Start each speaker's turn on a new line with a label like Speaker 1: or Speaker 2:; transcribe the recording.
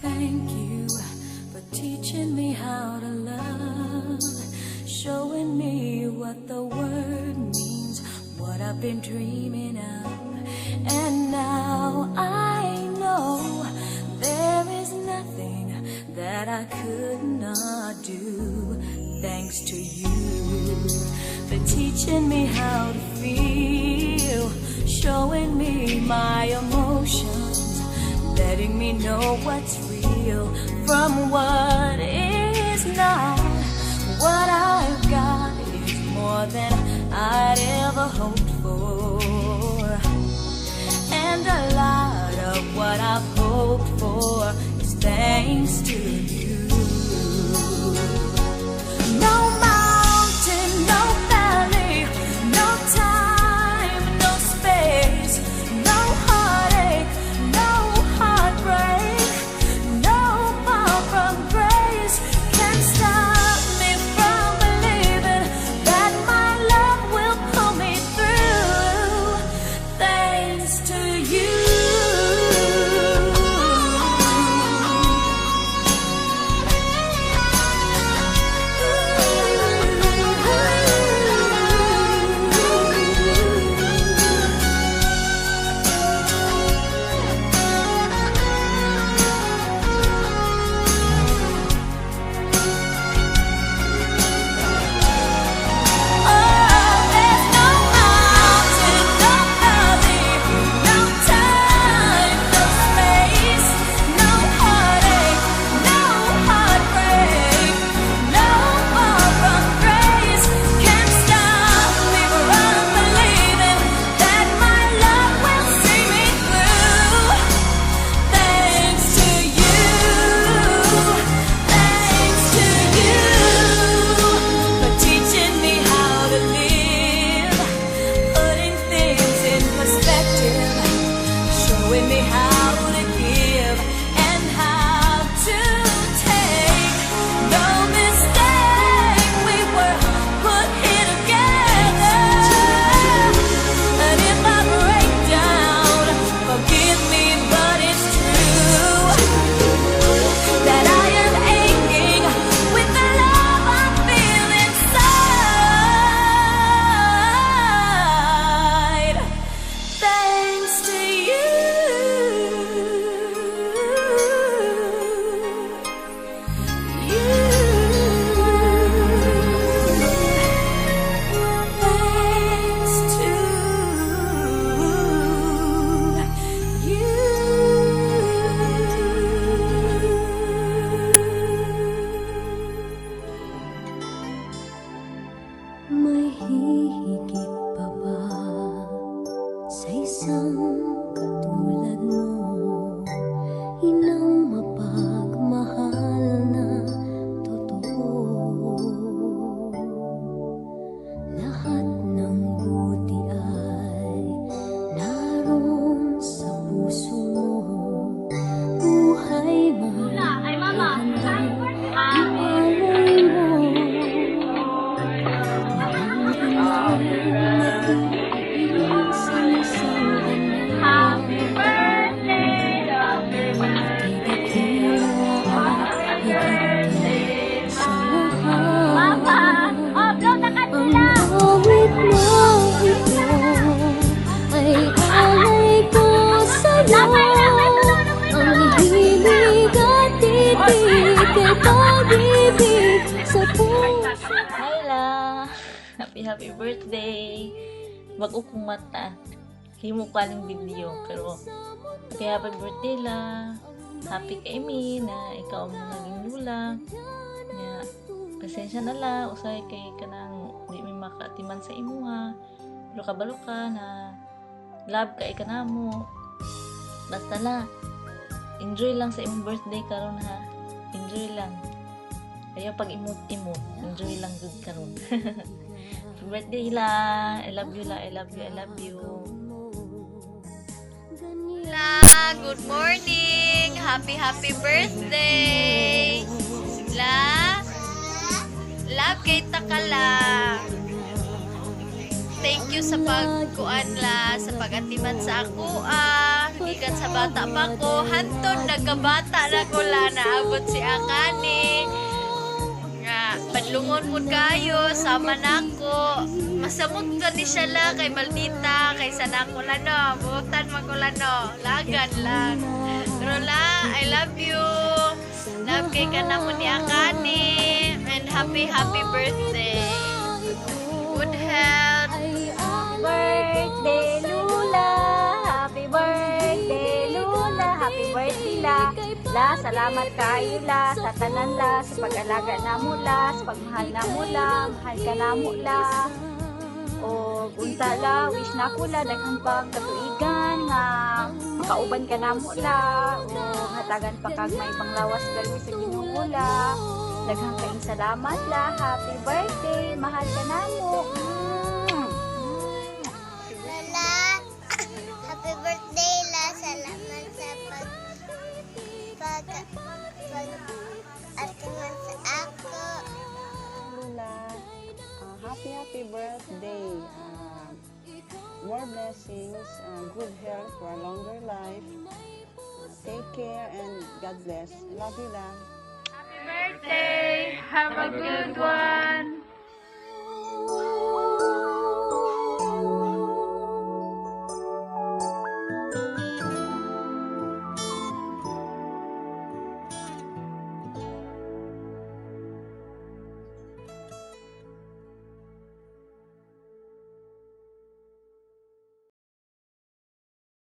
Speaker 1: thank you for teaching me how to love, showing me what the word means, what I've been dreaming of. And now I know there is nothing that I could not do, thanks to you for teaching me how to feel, showing me my emotions, letting me know what's real from what is not. What I've got is more than I'd ever hoped for, and a lot of what I've hoped for is thanks to you. No mountain, no valley, no time, no space, no heartache, no heartbreak, no far from grace can stop me from believing that my love will pull me through, thanks to you. Showing me how to give and how to take. No mistake, we were put here together. And if I break down, forgive me, but it's true that I am aching with the love I feel inside, thanks to you. May hihigit pa ba sa isang katulad mo? Inang mapagmahal na totoo. Lahat ng buti ay naroon sa puso mo. Buhay man ay handang ipalay mo. Happy birthday, Mama! Upload na kanila! Ang awit na ito ay alay ko sa'yo. Ang hilig at titig ay pag-ibig sa puso.
Speaker 2: Hi la! Happy birthday! Bago kong mata. Himo ka ng video. Pero happy birthday la! Happy ka imi na ikaw ang naging lula. Nga, pasensya na la. Usay kay ka nang di may makatiman sa imuha. Pero kabalo ka na love ka ika na mo. Basta la, enjoy lang sa imong birthday karon ha. Enjoy lang. Ayaw pag imot-imot. Enjoy lang good karon. Happy birthday la. I love you la. I love you. I love you.
Speaker 3: La, good morning. Happy birthday. La, love kay takala. thank you sa pagkuan la, sa pag-atiman sa ako. Gikan sa bata pa ko, hantod nagkabata na ko la, naabot si Akani. Nga, padlungon mo kayo, sama na ko. Masamot ka ni siya la, kay maldita, kay sana ko la no, butan man ko la no, lagan lang. Pero la, I love you. Love kay ka na mo ni Akani. And happy birthday. Good health.
Speaker 2: Birthday, Lula! Happy birthday, Lula! Happy birthday, La! La, salamat kayo, La, sa tanan, La, sa pag-alaga na mo, La, sa pagmahal na mo, La, mahal ka na mo, La. O, unta, La, wish na ko, La, daghang pagkatuigan, nga, makauban ka na mo, La, o, hatagan pa kag may panglawas gali sa Ginoo, La. Daghang kaing salamat, La, happy birthday, mahal ka na mo.
Speaker 4: Lola, happy birthday la. Salamat sa atiman sa ako.
Speaker 5: Lula, happy birthday. More blessings, good health for a longer life. Take care and God bless. Love you, La.
Speaker 3: Birthday. Have a good one.